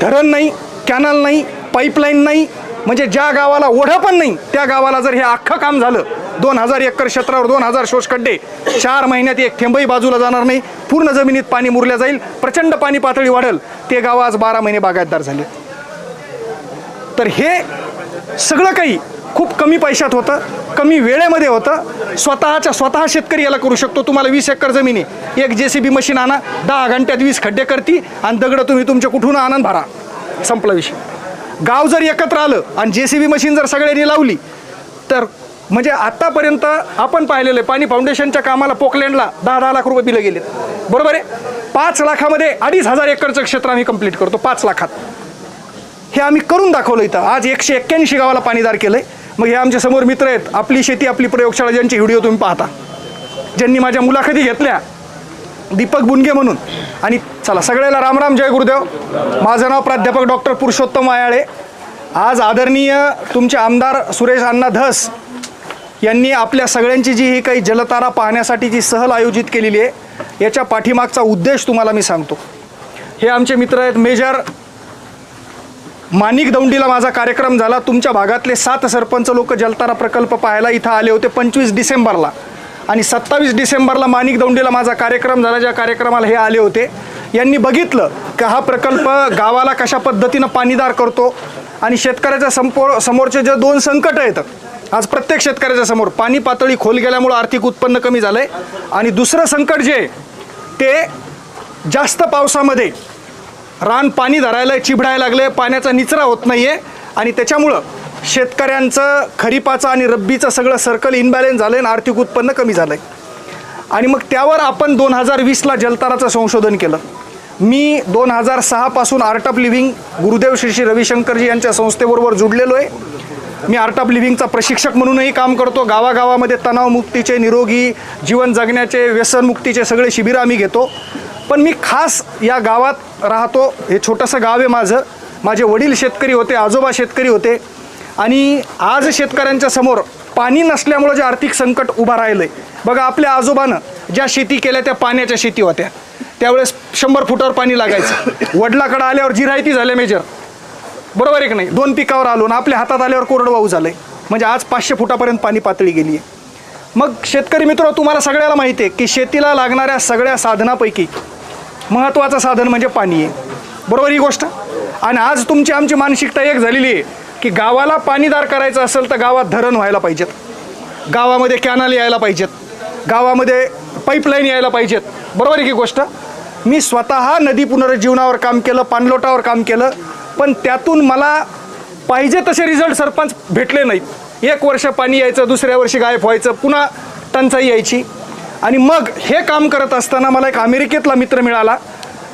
धरण नाही, कॅनल नाही, पाईपलाईन नाही, म्हणजे ज्या गावाला ओढं पण नाही त्या गावाला जर हे अख्खं काम झालं, 2000 एकर क्षेत्रावर 2000 शोषखड्डे, 4 महिन्यात एक थेंबही बाजूला जाणार नाही, पूर्ण जमिनीत पाणी मुरल्या जाईल, प्रचंड पाणी पातळी वाढेल, ते गाव आज 12 महिने बागायतदार झाले. तर हे सगळं काही खूप कमी पैशात होतं, कमी वेळेमध्ये होतं. स्वतः शेतकरी याला करू शकतो. तुम्हाला 20 एकर जमीन आहे, एक JCB मशीन आणा, 10 घंट्यात 20 खड्डे करती आणि दगडं तुम्ही तुमच्या कुठून आनंद भरा, संपला विषय. गाव जर एकत्र आलं आणि JCB मशीन जर सगळ्यांनी लावली तर म्हणजे आतापर्यंत आपण पाहिलेलं आहे, पाणी फाउंडेशनच्या कामाला पोकलँडला 10-10 लाख रुपये बिलं गेलेत, बरोबर आहे. 5 लाखामध्ये 2500 एकरचं क्षेत्र आम्ही कंप्लीट करतो, 5 लाखात. हे आम्ही करून दाखवलं इथं. आज 181 गावाला पाणीदार केलं आहे. मग हे आमच्या समोर मित्र आहेत, आपली शेती आपली प्रयोगशाळा, ज्यांचे व्हिडिओ तुम्ही पाहता, ज्यांनी माझ्या मुलाखती घेतल्या, दीपक बुनगे म्हणून. आणि चला सगळ्याला रामराम, जय गुरुदेव. माझं नाव प्राध्यापक डॉक्टर पुरुषोत्तम वायाळे. आज आदरणीय तुमचे आमदार सुरेश अण्णा धस यांनी आपल्या सगळ्यांची जी ही काही जलतारा पाहण्यासाठी जी सहल आयोजित केलेली आहे, याच्या पाठीमागचा उद्देश तुम्हाला मी सांगतो. हे आमचे मित्र आहेत. मेजर माणिक दौंडीला माझा कार्यक्रम झाला. तुमच्या भागातले 7 सरपंच लोक जलतारा प्रकल्प पाहायला इथं आले होते 25 डिसेंबरला, आणि 27 डिसेंबरला माणिक दौंडीला माझा कार्यक्रम झाला, ज्या कार्यक्रमाला हे आले होते. यांनी बघितलं की हा प्रकल्प गावाला कशा पद्धतीनं पाणीदार करतो, आणि शेतकऱ्याच्या समोरचे जे 2 संकट आहेत आज प्रत्येक शेतकऱ्याच्या समोर, पाणी पातळी खोल गेल्यामुळं आर्थिक उत्पन्न कमी झालं आहे, आणि दुसरं संकट जे ते जास्त पावसामध्ये रान पाणी धरायला चिबडायला लागले, पाण्याचा निचरा होत नाही आहे, आणि त्याच्यामुळं शेतकऱ्यांचं खरीपाचं आणि रब्बीचं सगळं सर्कल इनबॅलेन्स झालं आहे आणि आर्थिक उत्पन्न कमी झालं आहे. आणि मग त्यावर आपण 2020ला जलताराचं संशोधन केलं. मी 2006 पासून art of living Gurudev Shri रविशंकरजी यांच्या संस्थेबरोबर जुडलेलो आहे. मी आर्ट ऑफ लिव्हिंगचा प्रशिक्षक म्हणूनही काम करतो. गावागावामध्ये तणावमुक्तीचे, निरोगी जीवन जगण्याचे, व्यसनमुक्तीचे सगळे शिबिरं आम्ही घेतो. पण मी खास या गावात राहतो. हे छोटंसं गाव आहे माझं. माझे वडील शेतकरी होते, आजोबा शेतकरी होते, आणि आज शेतकऱ्यांच्या समोर पाणी नसल्यामुळं जे आर्थिक संकट उभं राहिलं आहे. बघा, आपल्या आजोबानं ज्या शेती केल्या त्या पाण्याच्या शेती होत्या. त्यावेळेस 100 फुटावर पाणी लागायचं. वडिलाकडं आल्यावर जिरायती झाले मेजर, बरोबर आहे की नाही. 2 पिकावर आलो ना, आपल्या हातात आल्यावर कोरडवाहू झालं आहे. म्हणजे आज 500 फुटापर्यंत पाणी पातळी गेली आहे. मग शेतकरी मित्र, तुम्हाला सगळ्याला माहिती आहे की शेतीला लागणाऱ्या सगळ्या साधनापैकी महत्त्वाचं साधन म्हणजे पाणी आहे, बरोबर ही गोष्ट. आणि आज तुमची आमची मानसिकता एक झालेली आहे की गावाला पाणीदार करायचं असेल तर गावात धरण व्हायला पाहिजेत, गावामध्ये कॅनल यायला पाहिजेत, गावामध्ये पाईपलाईन यायला पाहिजेत, बरोबर आहे की गोष्ट. मी स्वतः नदी पुनरुज्जीवनावर काम केलं, पाणलोटावर काम केलं, पण त्यातून मला पाहिजे तसे रिझल्ट सरपंच भेटले नाहीत. 1 वर्ष पाणी यायचं, दुसऱ्या वर्षी गायब व्हायचं, पुन्हा टंचाई यायची. आणि मग हे काम करत असताना मला एक अमेरिकेतला मित्र मिळाला,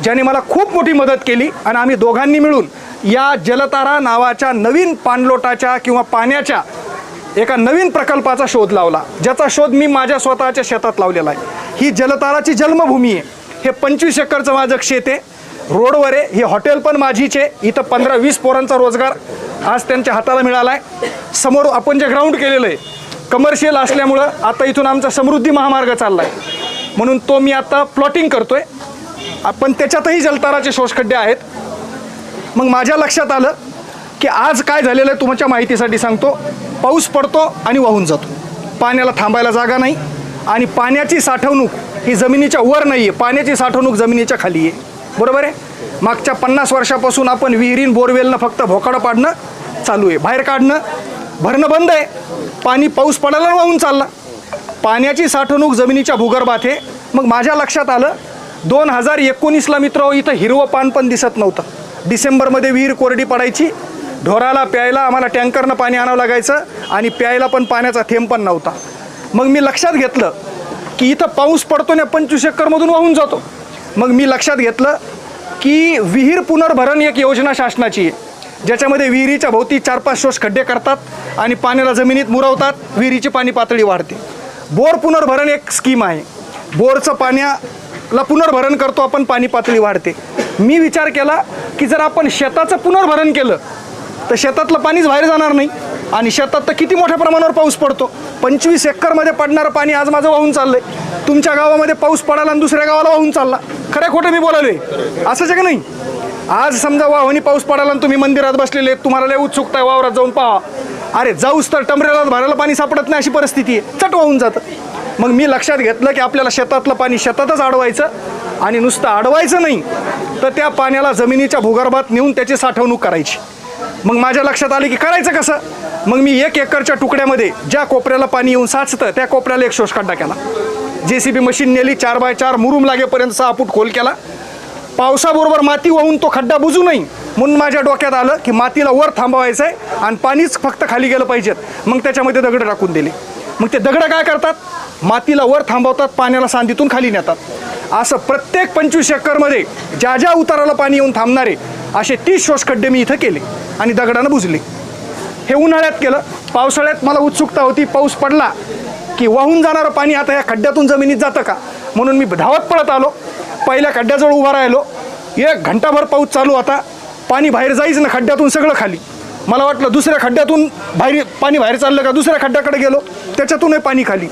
ज्याने मला खूप मोठी मदत केली, आणि आम्ही दोघांनी मिळून या जलतारा नावाच्या नवीन पाणलोटाच्या किंवा पाण्याच्या एका नवीन प्रकल्पाचा शोध लावला, ज्याचा शोध मी माझ्या स्वतःच्या शेतात लावलेला आहे. ही जलताराची जन्मभूमी आहे. हे 25 एकरचं माझं शेत आहे, रोडवर आहे. ही हॉटेल पण माझीच आहे. इथं 15-20 पोरांचा रोजगार आज त्यांच्या हाताला मिळाला आहे. समोर आपण जे ग्राउंड केलेलं आहे कमर्शियल असल्यामुळं आता इथून आमचा समृद्धी महामार्ग चालला आहे, म्हणून तो मी आता प्लॉटिंग करतो आहे. पण त्याच्यातही जलताराचे शोषखड्डे आहेत. मग माझ्या लक्षात आलं की आज काय झालेलं आहे तुमच्या माहितीसाठी सांगतो. पाऊस पडतो आणि वाहून जातो, पाण्याला थांबायला जागा नाही, आणि पाण्याची साठवणूक ही जमिनीच्या वर नाही आहे, पाण्याची साठवणूक जमिनीच्या खाली आहे, बरोबर आहे. मागच्या 50 वर्षापासून आपण विहिरीन बोरवेलनं फक्त भोकाडं पाडणं चालू आहे, बाहेर काढणं भरणं बंद आहे. पाणी पाऊस पडायला वाहून चालला, पाण्याची साठवणूक जमिनीच्या भूगर्भात आहे. मग माझ्या लक्षात आलं 2019ला मित्र, इथं हिरवं पान पण दिसत नव्हतं. डिसेंबरमध्ये विहीर कोरडी पडायची, ढोराला प्यायला आम्हाला टँकरनं पाणी आणावं लागायचं, आणि प्यायला पण पाण्याचा थेंब पण नव्हता. मग मी लक्षात घेतलं की इथं पाऊस पडतो ना 25 एकरमधून वाहून जातो. मग मी लक्षात घेतलं की विहीर पुनर्भरण एक योजना शासनाची आहे, ज्याच्यामध्ये विहिरीच्या भोवती 4-5 शोष खड्डे करतात आणि पाण्याला जमिनीत मुरवतात, विहिरीची पाणी पातळी वाढते. बोर पुनर्भरण एक स्कीम आहे, बोरचं पाण्याला पुनर्भरण करतो आपण, पाणी पातळी वाढते. मी विचार केला की जर आपण शेताचं पुनर्भरण केलं तर शेतातलं पाणीच बाहेर जाणार नाही, आणि शेतात तर किती मोठ्या प्रमाणावर पाऊस पडतो. 25 एकरमध्ये पडणारं पाणी आज माझं वाहून चाललंय. तुमच्या गावामध्ये पाऊस पडाला आणि दुसऱ्या गावाला वाहून चालला. खरं खोटं मी बोलालोय, असंच आहे का नाही. आज समजा वाहनी पाऊस पडाला आणि तुम्ही मंदिरात बसलेले, तुम्हाला लय उत्सुकता आहे वावरात जाऊन पहा, अरे जाऊस तर टमरेला भरायला पाणी सापडत नाही, अशी परिस्थिती आहे, चट वाहून जातं. मग मी लक्षात घेतलं की आपल्याला शेतातलं पाणी शेतातच अडवायचं, आणि नुसतं अडवायचं नाही तर त्या पाण्याला जमिनीच्या भूगर्भात नेऊन त्याची साठवणूक करायची. मग माझ्या लक्षात आले की करायचं कसं. मग मी 1 एकरच्या तुकड्यामध्ये ज्या कोपऱ्याला पाणी येऊन साचतं त्या कोपऱ्याला एक शोषखड्डा केला. JCB मशीन नेली, 4x4 मुरुम लागेपर्यंत 6 फूट खोल केला. पावसाबरोबर माती वाहून तो खड्डा बुजू नये म्हणून माझ्या डोक्यात आलं की मातीला वर थांबवायचं आहे आणि पाणीच फक्त खाली गेलं पाहिजेत. मग त्याच्यामध्ये दगड टाकून दिले. मग ते दगड काय करतात, मातीला वर थांबवतात, पाण्याला सांदीतून खाली नेतात. असं प्रत्येक 25 एकरमध्ये ज्या ज्या उताराला पाणी येऊन थांबणारे असे 30 शोषखड्डे मी इथं केले आणि दगडानं बुजले. हे उन्हाळ्यात केलं. पावसाळ्यात मला उत्सुकता होती, पाऊस पडला की वाहून जाणारं पाणी आता या खड्ड्यातून जमिनीत जातं का, म्हणून मी धावत पळत आलो. पहिल्या खड्ड्याजवळ उभा राहिलो. 1 घंटाभर पाऊस चालू होता. पाणी बाहेर जायचं ना, खड्ड्यातून सगळं खाली. मला वाटलं दुसऱ्या खड्ड्यातून पाणी बाहेर चाललं का, दुसऱ्या खड्ड्याकडे गेलो, त्याच्यातूनही पाणी खाली.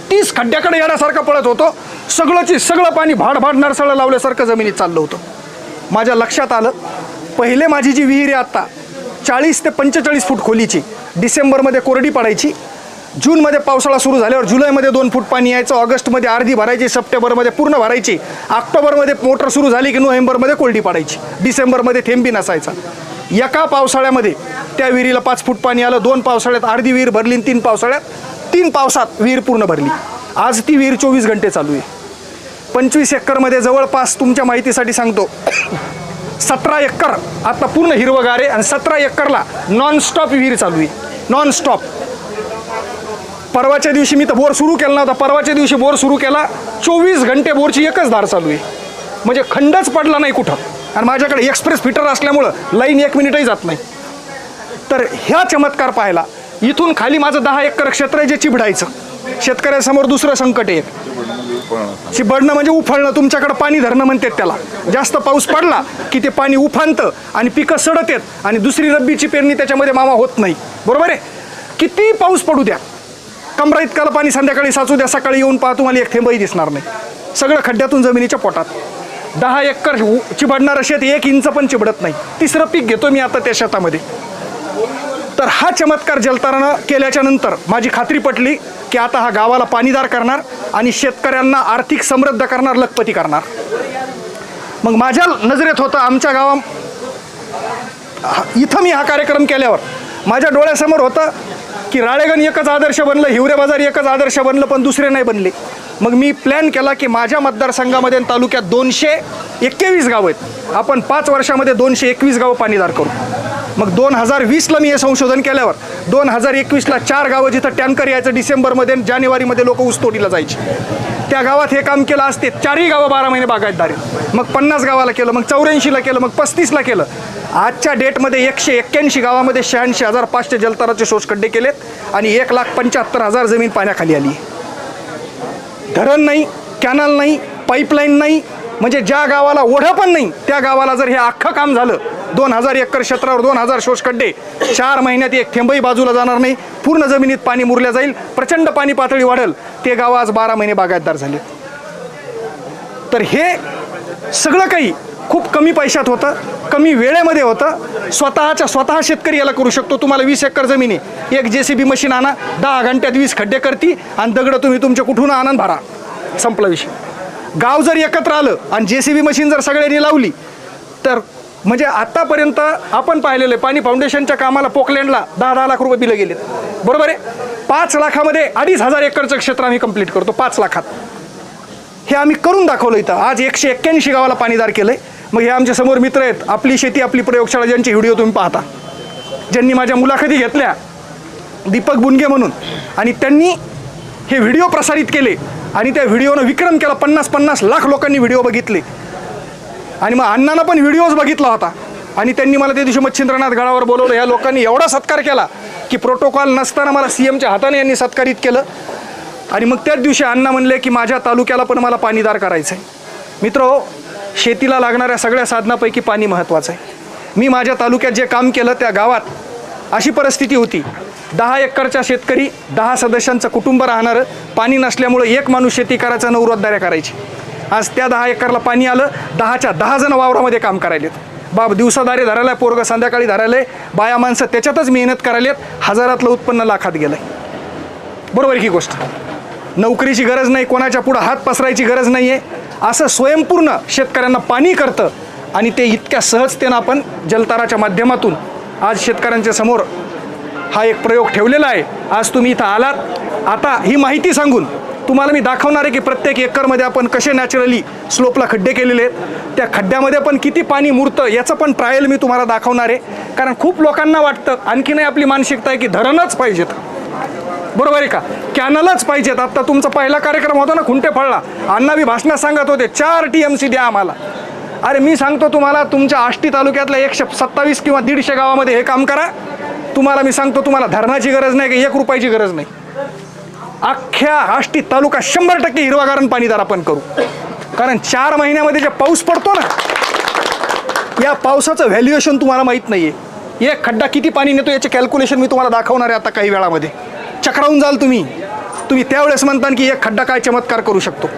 30 खड्ड्याकडे येण्यासारखं पळत होतो. सगळं पाणी भाड नरसाळं लावल्यासारखं जमिनीत चाललं होतं. माझ्या लक्षात आलं, पहिले माझी जी विहीर आहे आत्ता 40 ते 45 फूट खोलीची, डिसेंबरमध्ये कोरडी पडायची, जूनमध्ये पावसाळा सुरू झाल्यावर जुलैमध्ये 2 फूट पाणी यायचं, ऑगस्टमध्ये अर्धी भरायची, सप्टेंबरमध्ये पूर्ण भरायची, ऑक्टोबरमध्ये मोटर सुरू झाली की नोव्हेंबरमध्ये कोरडी पडायची, डिसेंबरमध्ये थेंबी नसायचा. एका पावसाळ्यामध्ये त्या विहिरीला 5 फूट पाणी आलं. 2 पावसाळ्यात अर्धी विहीर भरली, 3 पावसात विहीर पूर्ण भरली. आज ती विहीर 24 घंटे चालू आहे. 25 एकरमध्ये जवळपास तुमच्या माहितीसाठी सांगतो 17 एकर आता पूर्ण हिरवगार आहे आणि 17 एकरला नॉनस्टॉप विहीर चालू आहे, नॉनस्टॉप. परवाच्या दिवशी मी तर बोर सुरू केला नव्हता, परवाच्या दिवशी बोर सुरू केला, 24 घंटे बोरची एकच धार चालू आहे, म्हणजे खंडच पडला नाही कुठं. आणि माझ्याकडे एक्सप्रेस फिटर असल्यामुळं लाईन 1 मिनिटही जात नाही. तर ह्या चमत्कार पाहायला इथून खाली माझं 10 एकर क्षेत्र आहे जे चिबडायचं. शेतकऱ्यासमोर दुसरं संकट आहे, चिबडणं म्हणजे उफाळणं. तुमच्याकडं पाणी धरणं म्हणतात त्याला. जास्त पाऊस पडला की ते पाणी उफाणतं आणि पिकं सडत आहेत आणि दुसरी रब्बीची पेरणी त्याच्यामध्ये मामा होत नाही. बरोबर आहे. किती पाऊस पडू द्या, कमरा इतकाला पाणी संध्याकाळी साचू द्या, सकाळी येऊन पहा तुम्हाला एक थेंबही दिसणार नाही. सगळं खड्ड्यातून जमिनीच्या पोटात. 10 एकर चिबडणारं शेत 1 इंच पण चिबडत नाही. 3रं पीक घेतो मी आता त्या शेतामध्ये. तर हा चमत्कार जलतारानं केल्याच्या नंतर माझी खात्री पटली की आता हा गावाला पाणीदार करणार आणि शेतकऱ्यांना आर्थिक समृद्ध करणार, लखपती करणार. मग माझ्या नजरेत होतं आमच्या गावात इथं मी हा कार्यक्रम केल्यावर माझ्या डोळ्यासमोर होतं की राळेगण एकच आदर्श बनलं, हिवरे बाजार एकच आदर्श बनलं, पण दुसरे नाही बनले. मग मी प्लॅन केला की माझ्या मतदारसंघामध्ये तालुक्यात 221 गावं आहेत, आपण 5 वर्षामध्ये 221 गावं पाणीदार करू. मग 2020ला मी हे संशोधन केल्यावर 2021ला 4 गावं जिथं टँकर यायचं डिसेंबरमध्ये, जानेवारीमध्ये लोक ऊसतोडीला जायचे, त्या गावात हे काम केलं असते. 4ही गावं 12 महिने बागायतदार आहेत. मग 50 गावाला केलं, मग 84ला केलं, मग 35ला केलं. आजच्या डेटमध्ये 181 गावामध्ये 86,500 जलताराचे शोषखड्डे केलेत आणि 1,75,000 जमीन पाण्याखाली आली. धरण नाही, कॅनल नाही, पाईपलाईन नाही, म्हणजे ज्या गावाला ओढं पण नाही त्या गावाला जर हे अख्खं काम झालं, 2000 एकर क्षेत्रावर 2000 शोषखड्डे, 4 महिन्यात एक थेंबही बाजूला जाणार नाही, पूर्ण जमिनीत पाणी मुरल्या जाईल, प्रचंड पाणी पातळी वाढेल, ते गाव आज 12 महिने बागायतदार झाले. तर हे सगळं काही खूप कमी पैशात होतं, कमी वेळेमध्ये होतं. स्वतः शेतकरी याला करू शकतो. तुम्हाला 20 एकर जमीन आहे, एक JCB मशीन आणा, 10 घंट्यात 20 खड्डे करती आणि दगडं तुम्ही तुमच्या कुठून आनंद भरा, संपला विषय. गाव जर एकत्र आलं आणि JCB मशीन जर सगळ्यांनी लावली तर म्हणजे आतापर्यंत आपण पाहिलेलं आहे, पाणी फाउंडेशनच्या कामाला पोकलँडला 10-10 लाख रुपये बिलं गेलेत. बरोबर आहे. 5 लाखामध्ये 2,500 एकरचं क्षेत्र आम्ही कंप्लीट करतो 5 लाखात. हे आम्ही करून दाखवलं इथं. आज 181 गावाला पाणीदार केलंय. मग हे आमच्या समोर मित्र आहेत, आपली शेती आपली प्रयोगशाळा, ज्यांचे व्हिडिओ तुम्ही पाहता, ज्यांनी माझ्या मुलाखती घेतल्या, दीपक बुनगे म्हणून, आणि त्यांनी हे व्हिडिओ प्रसारित केले आणि त्या व्हिडिओनं विक्रम केला. 50-50 लाख लोकांनी व्हिडिओ बघितले. आणि मग अण्णांना पण व्हिडिओज बघितला होता आणि त्यांनी मला त्या दिवशी मच्छिंद्रनाथ गडावर बोलवलं. या लोकांनी एवढा सत्कार केला की प्रोटोकॉल नसताना मला CMच्या हाताने यांनी सत्कारित केलं. आणि मग त्याच दिवशी अण्णा म्हणले की माझ्या तालुक्याला पण मला पाणीदार करायचं आहे. मित्र, शेतीला लागणाऱ्या सगळ्या साधनापैकी पाणी महत्त्वाचं आहे. मी माझ्या तालुक्यात जे काम केलं त्या गावात अशी परिस्थिती होती, 10 एकरच्या शेतकरी, 10 सदस्यांचं कुटुंब राहणारं, पाणी नसल्यामुळं एक माणूस शेती करायचा, 9 रोजदाऱ्या करायची. आज त्या 10 एकरला पाणी आलं, 10च्या 10 जण वावरामध्ये काम करायलेत. बाब दिवसादारी धरायला, पोरगं संध्याकाळी धरायला, बाया माणसं त्याच्यातच मेहनत करायलेत. हजारातलं उत्पन्न लाखात गेलं आहे. बरोबर आहे ही गोष्ट. नोकरीची गरज नाही, कोणाच्या पुढं हात पसरायची गरज नाही आहे. असं स्वयंपूर्ण शेतकऱ्यांना पाणी करतं आणि ते इतक्या सहजतेनं आपण जलताराच्या माध्यमातून आज शेतकऱ्यांच्या समोर हा एक प्रयोग ठेवलेला आहे. आज तुम्ही इथं आलात. आता ही माहिती सांगून तुम्हाला मी दाखवणार आहे की प्रत्येक एकरमध्ये आपण कसे नॅचरली स्लोपला खड्डे केलेले आहेत, त्या खड्ड्यामध्ये पण किती पाणी मुरतं याचं पण ट्रायल मी तुम्हाला दाखवणार आहे. कारण खूप लोकांना वाटतं, आणखीनही आपली मानसिकता आहे की धरणच पाहिजेत. बरोबर आहे का, कॅनलच पाहिजेत. आत्ता तुमचा पहिला कार्यक्रम होता ना खुंटेफळला, अण्णा बी भाषणात सांगत होते 4 TMC द्या आम्हाला. अरे मी सांगतो तुम्हाला, तुमच्या आष्टी तालुक्यातल्या 127 किंवा 150 गावामध्ये हे काम करा. तुम्हाला मी सांगतो, तुम्हाला धरणाची गरज नाही, की 1 रुपयाची गरज नाही. अख्ख्या आष्टी तालुका 100% हिरवागार आणि पाणीदार आपण करू. कारण 4 महिन्यामध्ये जे पाऊस पडतो ना, या पावसाचं व्हॅल्युएशन तुम्हाला माहीत नाही आहे. एक खड्डा किती पाणी नेतो याचे कॅल्क्युलेशन मी तुम्हाला दाखवणार आहे आता काही वेळामध्ये. चक्रावून जाल तुम्ही त्यावेळेस म्हणता की एक खड्डा काय चमत्कार करू शकतो.